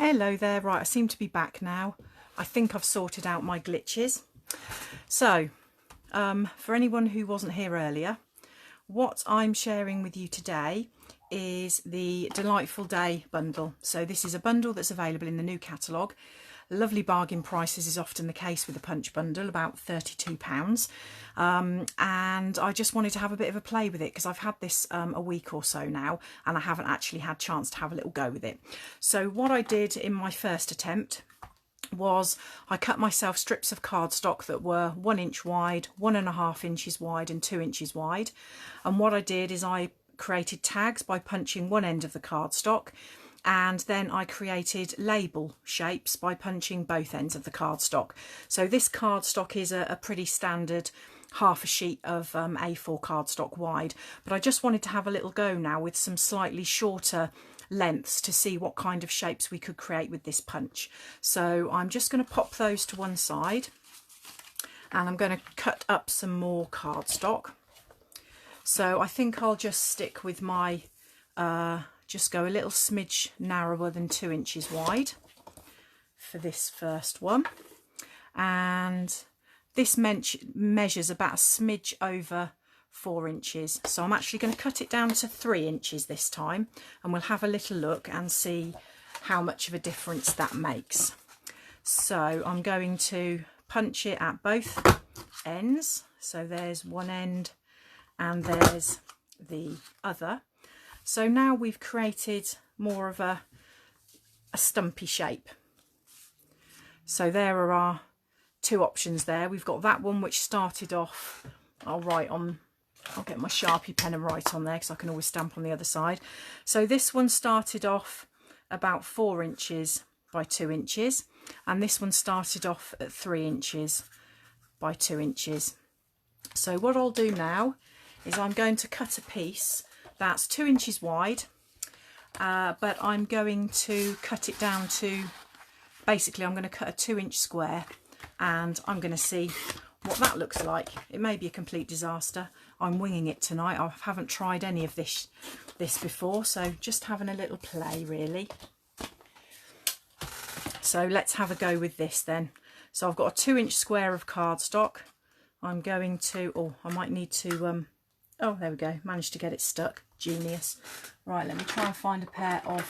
Hello there. Right, I seem to be back now. I think I've sorted out my glitches. So, for anyone who wasn't here earlier, what I'm sharing with you today is the Delightful Day bundle. So this is a bundle that's available in the new catalogue. Lovely bargain prices is often the case with a Punch bundle, about £32. And I just wanted to have a bit of a play with it because I've had this a week or so now and I haven't actually had a chance to have a little go with it. So what I did in my first attempt was I cut myself strips of cardstock that were 1 inch wide, 1.5 inches wide and 2 inches wide. And what I did is I created tags by punching one end of the cardstock, and then I created label shapes by punching both ends of the cardstock. So this cardstock is a pretty standard half a sheet of A4 cardstock wide, but I just wanted to have a little go now with some slightly shorter lengths to see what kind of shapes we could create with this punch. So I'm just going to pop those to one side and I'm going to cut up some more cardstock. So I think I'll just stick with my just go a little smidge narrower than 2 inches wide for this first one, and this measures about a smidge over 4 inches, so I'm actually going to cut it down to 3 inches this time, and we'll have a little look and see how much of a difference that makes. So I'm going to punch it at both ends, so there's one end and there's the other. So now we've created more of a stumpy shape. So there are our two options there. We've got that one which started off, I'll get my Sharpie pen and write on there because I can always stamp on the other side. So this one started off about 4 inches by 2 inches, and this one started off at 3 inches by 2 inches. So what I'll do now is I'm going to cut a piece that's 2 inches wide, but I'm going to cut it down to, basically I'm going to cut a 2-inch square, and I'm going to see what that looks like. It may be a complete disaster. I'm winging it tonight. I haven't tried any of this before, so just having a little play really. So let's have a go with this then. So I've got a 2-inch square of cardstock. I'm going to, I might need to, oh, there we go, managed to get it stuck. Genius. Right, let me try and find a pair of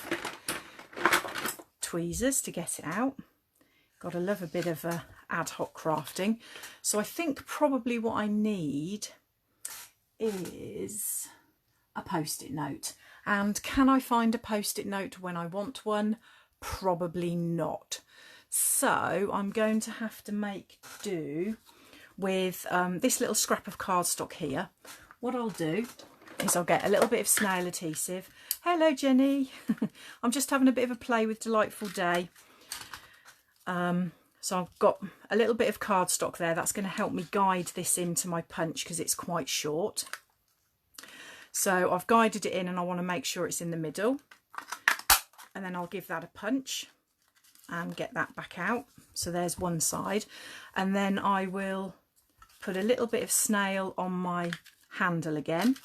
tweezers to get it out. Gotta love a bit of ad hoc crafting. So I think probably what I need is a post-it note. And can I find a post-it note when I want one? Probably not. So I'm going to have to make do with this little scrap of cardstock here. What I'll do is I'll get a little bit of snail adhesive. Hello Jenny. I'm just having a bit of a play with Delightful Day. So I've got a little bit of cardstock there. That's going to help me guide this into my punch because it's quite short. So I've guided it in and I want to make sure it's in the middle. And then I'll give that a punch and get that back out. So there's one side. And then I will put a little bit of snail on my handle again.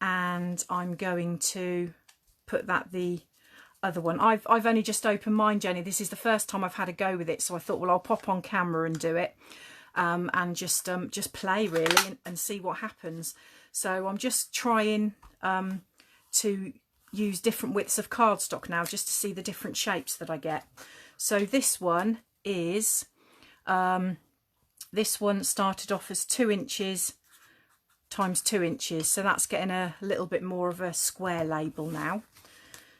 And I'm going to put that the other one. I've only just opened mine, Jenny. This is the first time I've had a go with it, so I thought, well, I'll pop on camera and do it, and just play really and see what happens. So I'm just trying to use different widths of cardstock now just to see the different shapes that I get. So this one is this one started off as 2 inches times 2 inches, so that's getting a little bit more of a square label now.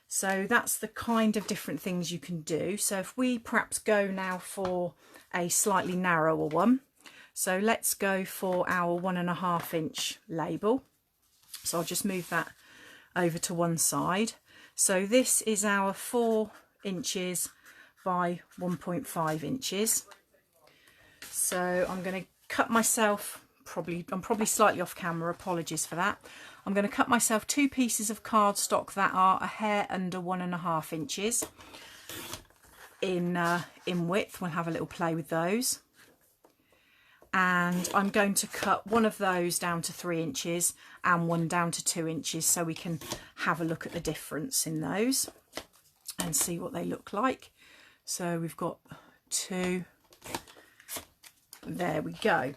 So that's the kind of different things you can do. So if we perhaps go now for a slightly narrower one, so let's go for our 1.5 inch label. So I'll just move that over to one side. So this is our 4 inches by 1.5 inches. So I'm going to cut myself, I'm probably slightly off camera, apologies for that. I'm going to cut myself 2 pieces of cardstock that are a hair under 1.5 inches in width. We'll have a little play with those. And I'm going to cut one of those down to 3 inches and one down to 2 inches so we can have a look at the difference in those. and see what they look like. So we've got 2. There we go.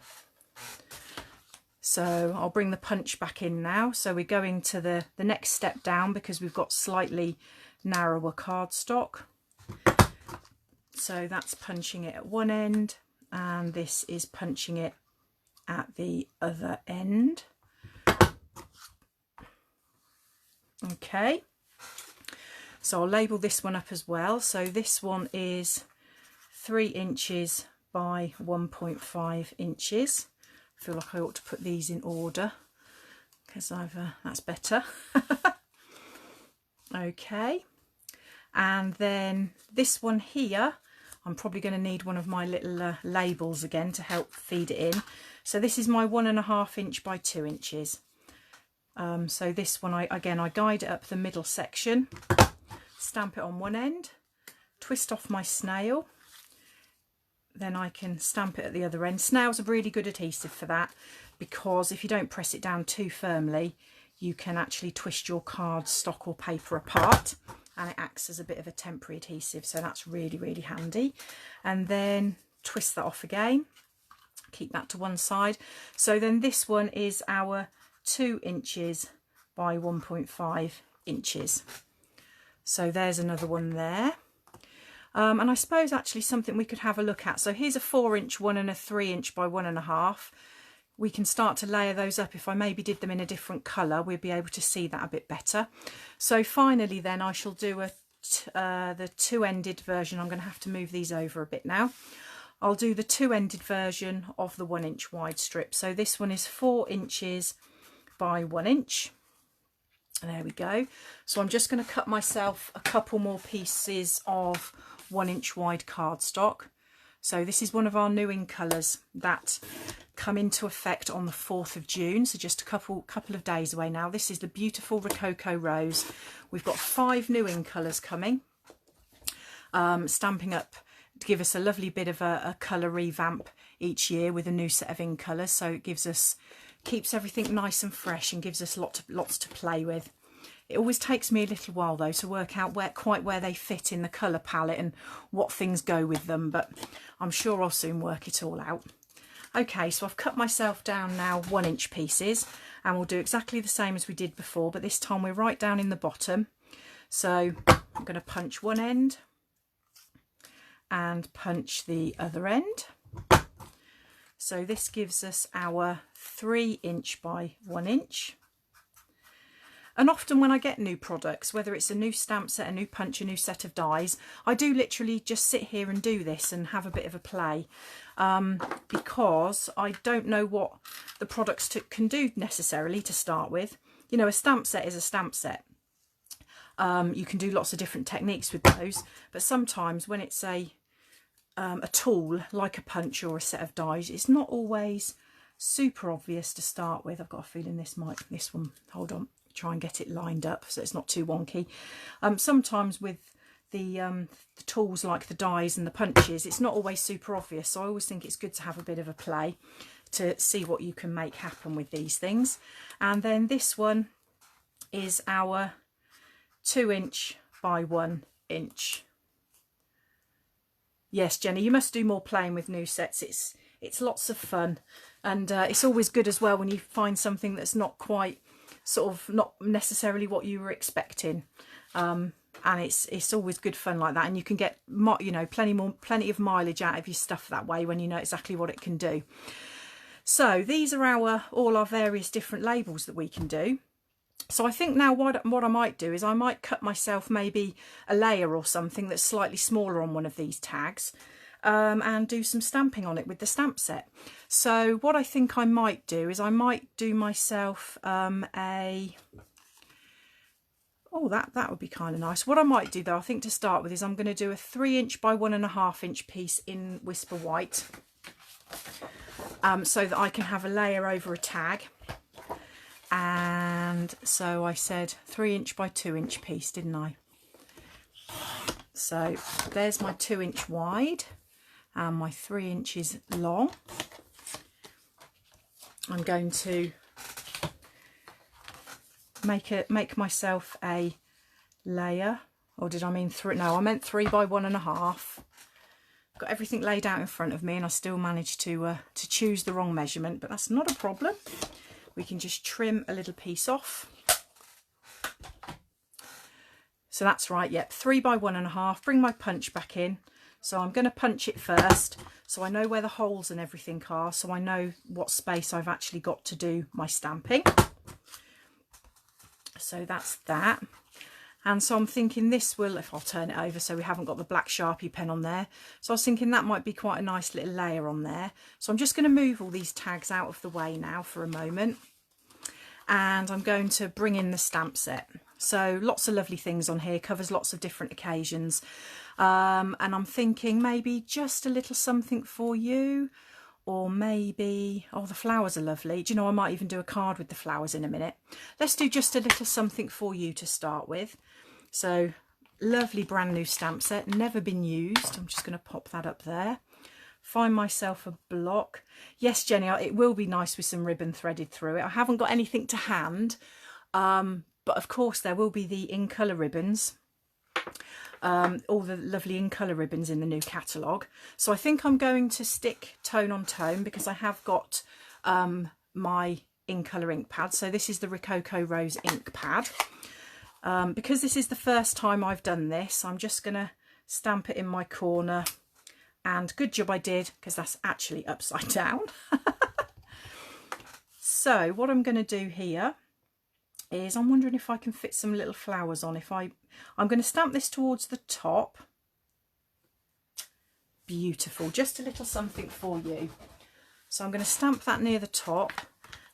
So I'll bring the punch back in now. So we're going to the next step down because we've got slightly narrower cardstock. So that's punching it at one end, and this is punching it at the other end. Okay, so I'll label this one up as well. So this one is 3 inches by 1.5 inches. I feel like I ought to put these in order because that's better. Okay, and then this one here, I'm probably going to need one of my little labels again to help feed it in. So this is my 1.5 inch by 2 inches. So this one, I guide it up the middle section, stamp it on one end, twist off my snail, then I can stamp it at the other end. Snail's a really good adhesive for that, because if you don't press it down too firmly, you can actually twist your cardstock or paper apart, and it acts as a bit of a temporary adhesive, so that's really, really handy. And then twist that off again, keep that to one side. So then this one is our 2 inches by 1.5 inches. So there's another one there. And I suppose actually something we could have a look at. So here's a 4 inch one and a 3 inch by 1.5. We can start to layer those up. If I maybe did them in a different colour, we'd be able to see that a bit better. So finally then I shall do the 2-ended version. I'm going to have to move these over a bit now. I'll do the 2-ended version of the 1 inch wide strip. So this one is 4 inches by 1 inch. There we go. So I'm just going to cut myself a couple more pieces of 1 inch wide cardstock. So this is one of our new in colours that come into effect on the 4th of June, so just a couple of days away now. This is the beautiful Rococo Rose. We've got 5 new in colours coming, stamping up to give us a lovely bit of a colour revamp each year with a new set of in colours. So it keeps everything nice and fresh and gives us lots to play with. It always takes me a little while though to work out quite where they fit in the colour palette and what things go with them, but I'm sure I'll soon work it all out. Okay, so I've cut myself down now 1 inch pieces, and we'll do exactly the same as we did before, but this time we're right down in the bottom. So I'm going to punch one end and punch the other end. So this gives us our 3 inch by 1 inch. And often when I get new products, whether it's a new stamp set, a new punch, a new set of dies, I do literally just sit here and do this and have a bit of a play, because I don't know what the products can do necessarily to start with. You know, a stamp set is a stamp set. You can do lots of different techniques with those, but sometimes when it's a tool like a punch or a set of dies, it's not always super obvious to start with. I've got a feeling this one, hold on, try and get it lined up so it's not too wonky. Sometimes with the tools like the dies and the punches, it's not always super obvious, so I always think it's good to have a bit of a play to see what you can make happen with these things. And then this one is our 2 inch by 1 inch. Yes, Jenny, you must do more playing with new sets. It's lots of fun, and it's always good as well when you find something that's not quite not necessarily what you were expecting, and it's always good fun like that, and you can get, you know, plenty of mileage out of your stuff that way when you know exactly what it can do. So these are all our various different labels that we can do. So I think now what I might do is I might cut myself maybe a layer or something that's slightly smaller on one of these tags, and do some stamping on it with the stamp set. So what I think I might do is I might do myself that would be kind of nice. What I might do though, I think to start with, is I'm going to do a 3 inch by 1.5 inch piece in Whisper White, so that I can have a layer over a tag. And so I said 3 inch by 2 inch piece, didn't I? So there's my 2 inch wide and my 3 inches long. I'm going to make myself a layer Or did I mean 3? No, I meant 3 by 1.5. Got everything laid out in front of me and I still managed to choose the wrong measurement, but that's not a problem. We can just trim a little piece off. So that's right, yep, 3 by 1.5. Bring my punch back in. So I'm going to punch it first so I know where the holes and everything are, so I know what space I've actually got to do my stamping. So that's that. And so I'm thinking this will, if I'll turn it over so we haven't got the black Sharpie pen on there. So I was thinking that might be quite a nice little layer on there. So I'm just going to move all these tags out of the way now for a moment. And I'm going to bring in the stamp set. So lots of lovely things on here, covers lots of different occasions. And I'm thinking maybe just a little something for you. Or maybe, oh, the flowers are lovely. Do you know, I might even do a card with the flowers in a minute. Let's do just a little something for you to start with. So, lovely brand new stamp set, never been used. I'm just going to pop that up there. Find myself a block. Yes, Jenny, it will be nice with some ribbon threaded through it. I haven't got anything to hand, but of course there will be the in colour ribbons. All the lovely in colour ribbons in the new catalogue. So I think I'm going to stick tone on tone because I have got my in colour ink pad. So this is the Rococo Rose ink pad. Because this is the first time I've done this, I'm just going to stamp it in my corner. And good job I did, because that's actually upside down. So what I'm going to do here is I'm wondering if I can fit some little flowers on. I'm going to stamp this towards the top. Beautiful, just a little something for you. So I'm going to stamp that near the top,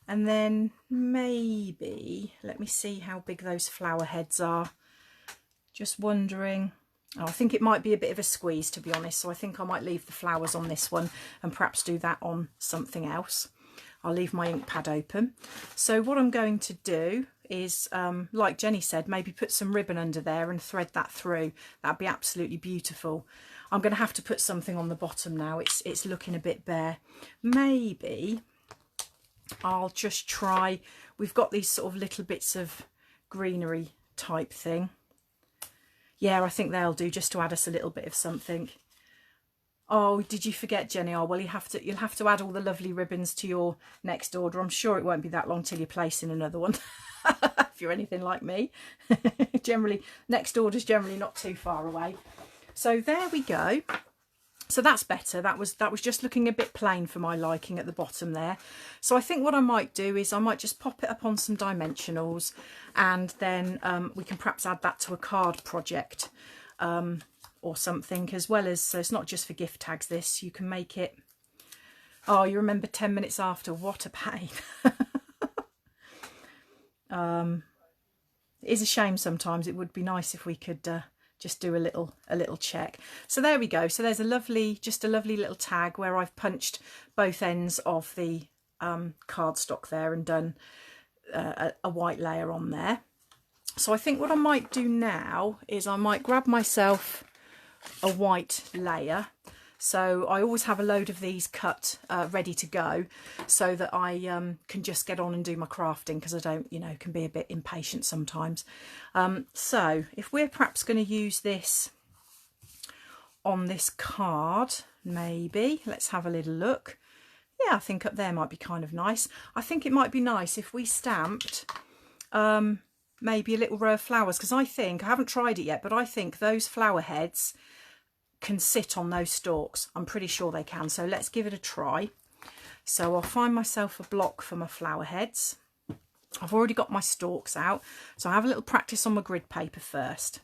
and then maybe, let me see how big those flower heads are. Just wondering, oh, I think it might be a bit of a squeeze, to be honest, so I think I might leave the flowers on this one and perhaps do that on something else. I'll leave my ink pad open. So what I'm going to do is, like Jenny said, maybe put some ribbon under there and thread that through. That'd be absolutely beautiful. I'm going to have to put something on the bottom now. It's looking a bit bare. Maybe I'll just try, we've got these sort of little bits of greenery type thing. Yeah, I think they'll do, just to add us a little bit of something. Oh, did you forget, Jenny? Oh, well, you'll have to add all the lovely ribbons to your next order. I'm sure it won't be that long till you're placing another one. If you're anything like me. Generally, next order's generally not too far away. So there we go. So that's better. That was just looking a bit plain for my liking at the bottom there. So I think what I might do is I might just pop it up on some dimensionals, and then we can perhaps add that to a card project or something, as well as, so it's not just for gift tags this, you can make it, oh, you remember 10 minutes after, what a pain. It is a shame sometimes. It would be nice if we could just do a little check. So there we go. So there's just a lovely little tag where I've punched both ends of the cardstock there and done a white layer on there. So I think what I might do now is I might grab myself a white layer. So I always have a load of these cut ready to go, so that I can just get on and do my crafting, because I don't, can be a bit impatient sometimes. So if we're perhaps going to use this on this card, maybe, let's have a little look. Yeah, I think up there might be kind of nice. I think it might be nice if we stamped maybe a little row of flowers, because I haven't tried it yet, but I think those flower heads can sit on those stalks. I'm pretty sure they can, so let's give it a try. So I'll find myself a block for my flower heads. I've already got my stalks out, so I have a little practice on my grid paper first.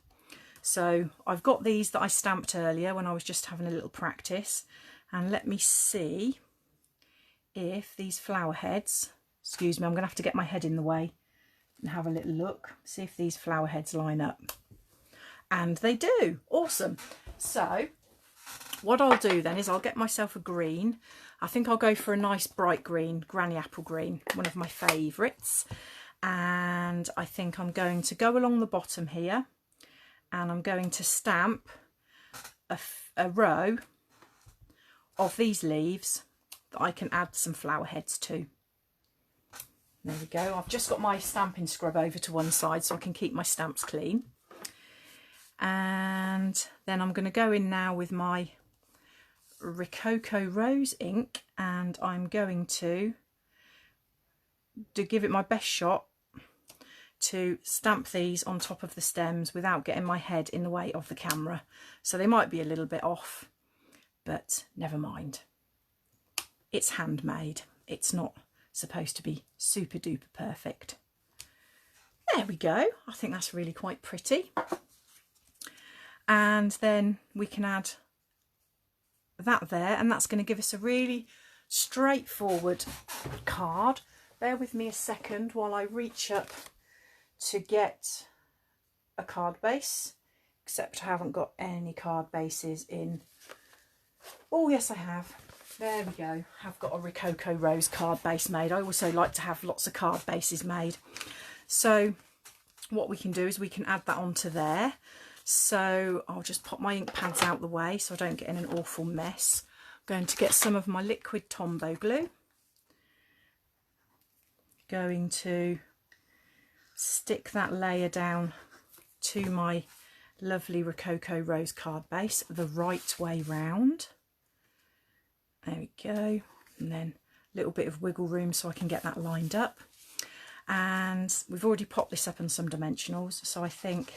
So I've got these that I stamped earlier when I was just having a little practice, and let me see if these flower heads, excuse me, I'm going to have to get my head in the way and have a little look, see if these flower heads line up. And they do. Awesome. So what I'll do then is I'll get myself a green. I think I'll go for a nice bright green, Granny Apple Green, one of my favourites. And I think I'm going to go along the bottom here, and I'm going to stamp a row of these leaves that I can add some flower heads to. There we go. I've just got my stamping scrub over to one side so I can keep my stamps clean. And then I'm going to go in now with my Rococo Rose ink, and I'm going to give it my best shot to stamp these on top of the stems without getting my head in the way of the camera. So they might be a little bit off, but never mind. It's handmade. It's not supposed to be super duper perfect. There we go. I think that's really quite pretty. And then we can add that there, and that's going to give us a really straightforward card. Bear with me a second while I reach up to get a card base, except I haven't got any card bases in. Oh yes, I have. There we go. I've got a Rococo Rose card base made. I also like to have lots of card bases made. So what we can do is we can add that onto there. So I'll just pop my ink pads out the way so I don't get in an awful mess. I'm going to get some of my liquid Tombow glue. Going to stick that layer down to my lovely Rococo Rose card base the right way round. There we go. And then a little bit of wiggle room so I can get that lined up. And we've already popped this up on some dimensionals, so I think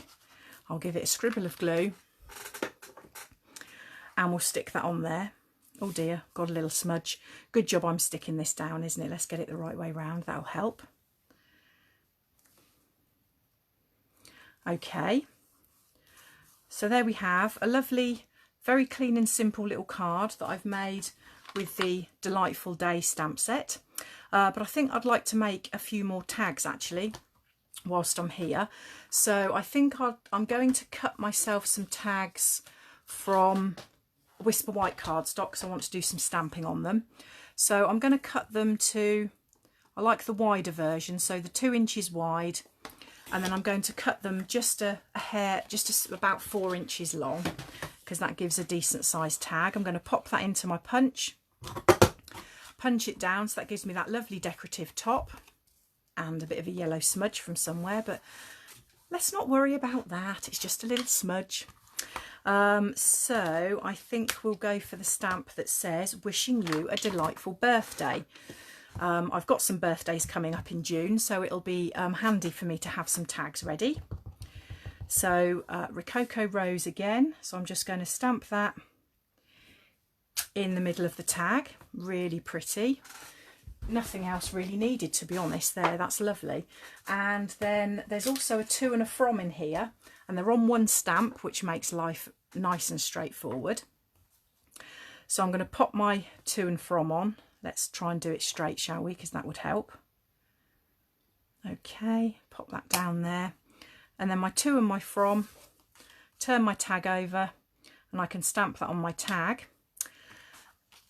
I'll give it a scribble of glue and we'll stick that on there. Oh dear, got a little smudge. Good job I'm sticking this down, isn't it? Let's get it the right way round, that'll help. Okay, so there we have a lovely, very clean and simple little card that I've made with the Delightful Day stamp set. But I think I'd like to make a few more tags actually whilst I'm here. So I think I'm going to cut myself some tags from Whisper White cardstock because I want to do some stamping on them. So I'm going to cut them to, I like the wider version, so the 2 inches wide, and then I'm going to cut them just a hair, about 4 inches long, because that gives a decent sized tag. I'm going to pop that into my punch it down, so that gives me that lovely decorative top and a bit of a yellow smudge from somewhere, but let's not worry about that, it's just a little smudge. So I think we'll go for the stamp that says wishing you a delightful birthday. I've got some birthdays coming up in June, so it'll be handy for me to have some tags ready. So Rococo Rose again, so I'm just going to stamp that in the middle of the tag. Really pretty. Nothing else really needed, to be honest. There, that's lovely. And then there's also a to and a from in here, and they're on one stamp, which makes life nice and straightforward. So I'm going to pop my to and from on. Let's try and do it straight, shall we, because that would help. Okay, pop that down there, and then my to and my from, turn my tag over, and I can stamp that on my tag.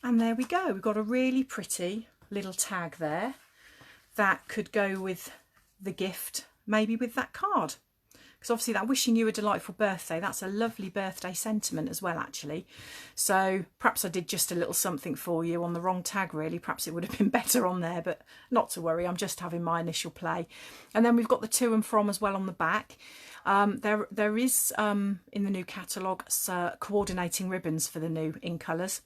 And there we go, we've got a really pretty little tag there that could go with the gift, maybe with that card, because obviously that wishing you a delightful birthday, that's a lovely birthday sentiment as well actually. So perhaps I did just a little something for you on the wrong tag really, perhaps it would have been better on there, but not to worry, I'm just having my initial play. And then we've got the to and from as well on the back. There is in the new catalogue coordinating ribbons for the new in colours.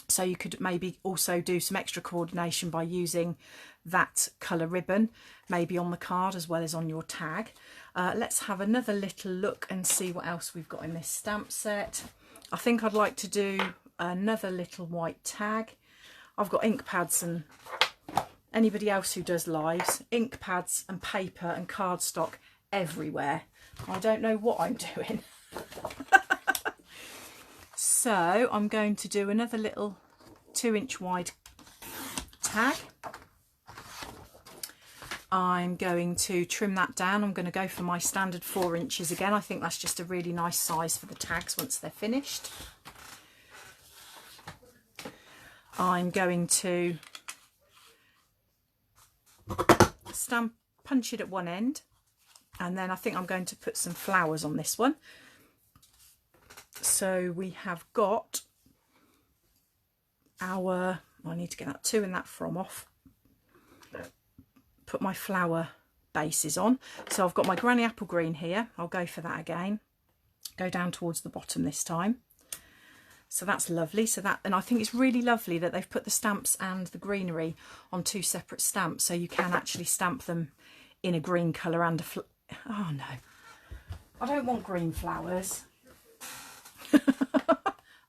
So you could maybe also do some extra coordination by using that colour ribbon, maybe on the card as well as on your tag. Let's have another little look and see what else we've got in this stamp set. I think I'd like to do another little white tag. I've got ink pads, and anybody else who does lives, ink pads and paper and cardstock everywhere. I don't know what I'm doing. So I'm going to do another little 2 inch wide tag. I'm going to trim that down. I'm going to go for my standard 4 inches again. I think that's just a really nice size for the tags once they're finished. I'm going to punch it at one end, and then I think I'm going to put some flowers on this one. So we have got our, I need to get that to and that from off, put my flower bases on. So I've got my Granny Apple Green here, I'll go for that again. go down towards the bottom this time. So that's lovely. So that, and I think it's really lovely that they've put the stamps and the greenery on 2 separate stamps, so you can actually stamp them in a green colour and a oh no, I don't want green flowers.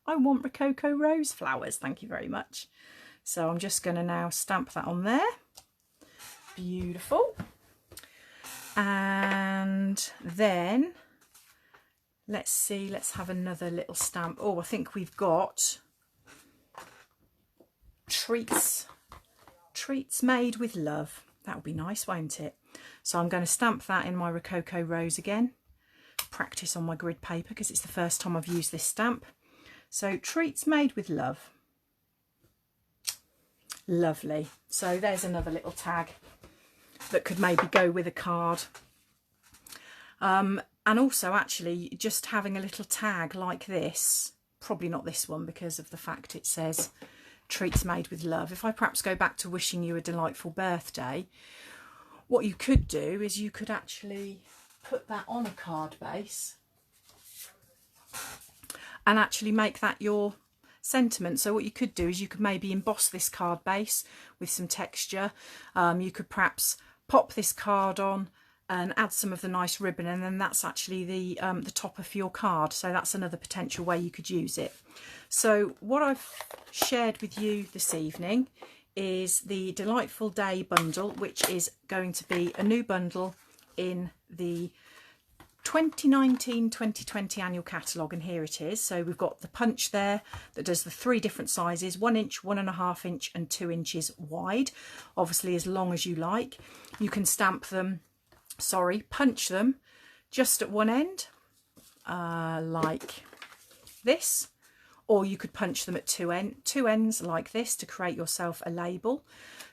I want Rococo rose flowers, thank you very much. So I'm just going to now stamp that on there. Beautiful. And then let's see, let's have another little stamp. Oh, I think we've got treats made with love. That would be nice, won't it? So I'm going to stamp that in my Rococo rose again. Practice on my grid paper because it's the first time I've used this stamp. So treats made with love. Lovely. So there's another little tag that could maybe go with a card. And also actually just having a little tag like this, probably not this one because of the fact it says treats made with love. If I perhaps go back to wishing you a delightful birthday, what you could do is you could actually put that on a card base and actually make that your sentiment. So what you could do is you could maybe emboss this card base with some texture. You could perhaps pop this card on and add some of the nice ribbon, and then that's actually the top of your card. So that's another potential way you could use it. So what I've shared with you this evening is the Delightful Day bundle, which is going to be a new bundle in the 2019-2020 annual catalogue, and here it is. So we've got the punch there that does the 3 different sizes, 1 inch, 1.5 inch and 2 inches wide, obviously as long as you like. You can stamp them, punch them just at one end like this, or you could punch them at two ends like this to create yourself a label.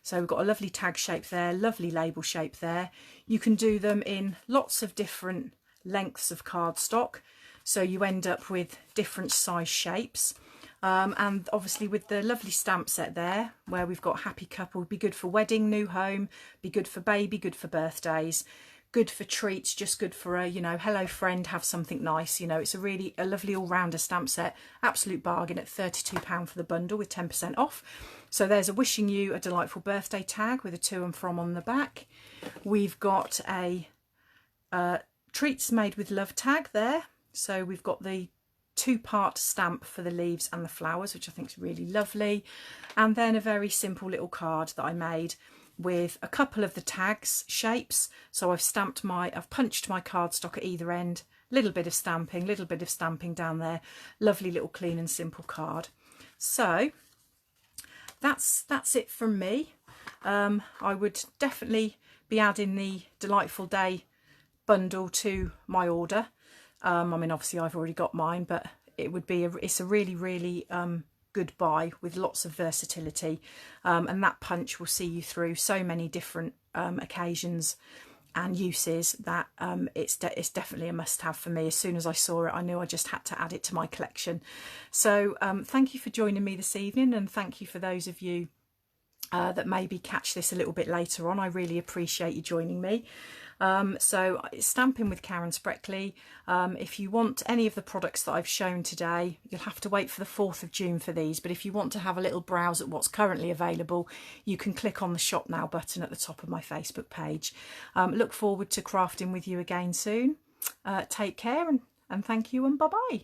So we've got a lovely tag shape there, lovely label shape there. You can do them in lots of different lengths of cardstock, so you end up with different size shapes, and obviously with the lovely stamp set there where we've got happy couple, be good for wedding, new home, be good for baby, good for birthdays, good for treats, just good for a, you know, hello friend, have something nice. You know, it's a lovely all-rounder stamp set, absolute bargain at £32 for the bundle with 10% off. So there's a wishing you a delightful birthday tag with a to and from on the back. We've got a treats made with love tag there. So we've got the 2-part stamp for the leaves and the flowers, which I think is really lovely. And then a very simple little card that I made with a couple of the tags shapes. So I've punched my cardstock at either end, little bit of stamping down there. Lovely little clean and simple card. So that's it from me. I would definitely be adding the Delightful Day bundle to my order. I mean, obviously I've already got mine, but it's a really good buy with lots of versatility, and that punch will see you through so many different occasions and uses that it's definitely a must-have for me. As soon as I saw it, I knew I just had to add it to my collection. So thank you for joining me this evening, and thank you for those of you that maybe catch this a little bit later on. I really appreciate you joining me. So it's Stamping with Karen Spreckley. If you want any of the products that I've shown today, you'll have to wait for the 4th of June for these, but if you want to have a little browse at what's currently available, you can click on the Shop Now button at the top of my Facebook page. Look forward to crafting with you again soon. Take care, and thank you, and bye-bye.